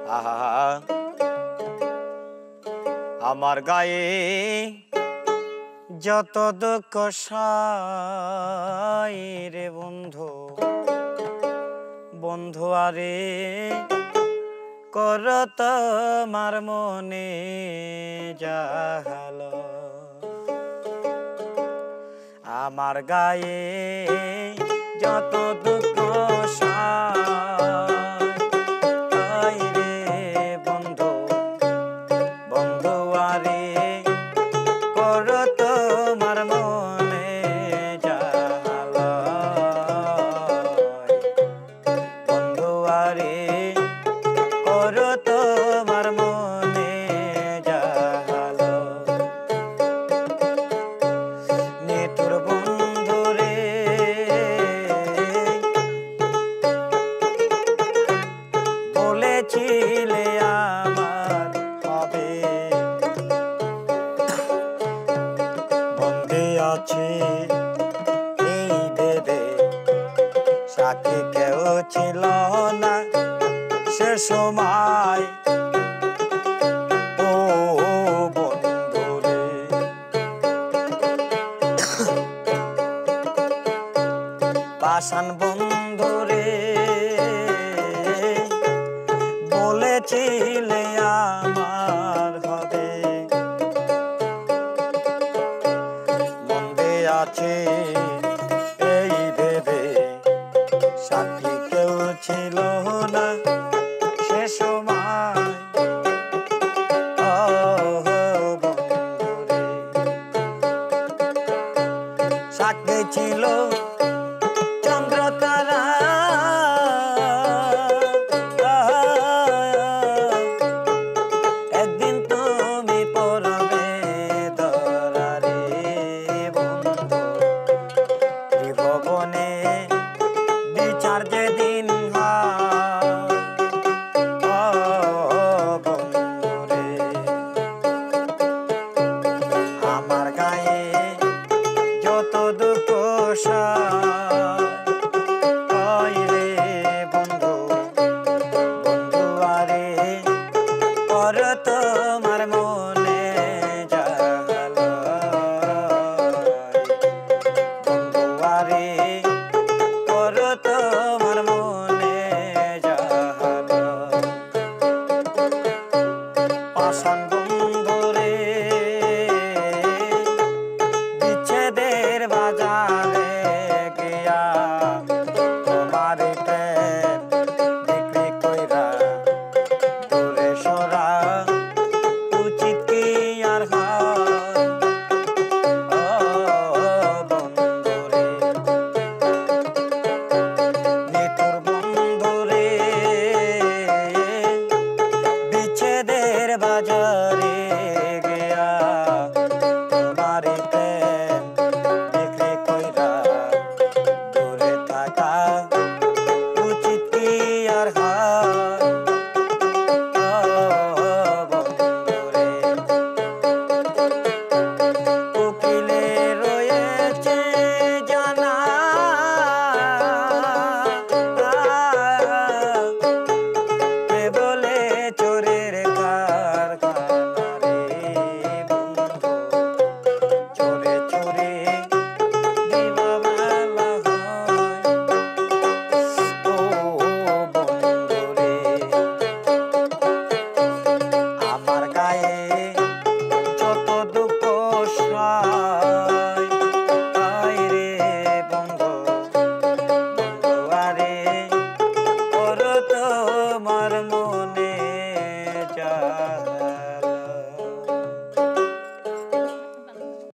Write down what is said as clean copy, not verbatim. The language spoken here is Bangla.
আহা আমার গায়ে যত দুঃখ সাই রে বন্ধু বন্ধু আরে কর তোমার মনে জাহালো আমার গায়ে যত দুঃখ সাই রে বন্ধু বন্ধু আরে কর তোমার মনে জাহালো বন্ধু আরে কর তোমার মনে জাহালো নিতুর বন্ধু রে বলেছিলে আমার হবে বন্ধে আছে এই ভেবে সাথী কেউ ছিল না সে সময় ও বন্ধু রে পাষাণ বন্ধু রে বলেছিলে আমার হবে মন্দে আছে এই ভেবে সাথী কেউ ছিল না সে সময় ও বন্ধু রে সাথী ছিল চন্দ্র তারা একদিন তুমি পড়বে ধরা রে বন্ধু ত্রিভুবনে বিচার যেদিন বন্ধু রে আমার গায়ে যত দুঃখ সাই রে বন্ধু বন্ধু আরে কর তোমার মনে জাহালো বন্ধু আরে কর তোমার মনে জাহালো পাষাণ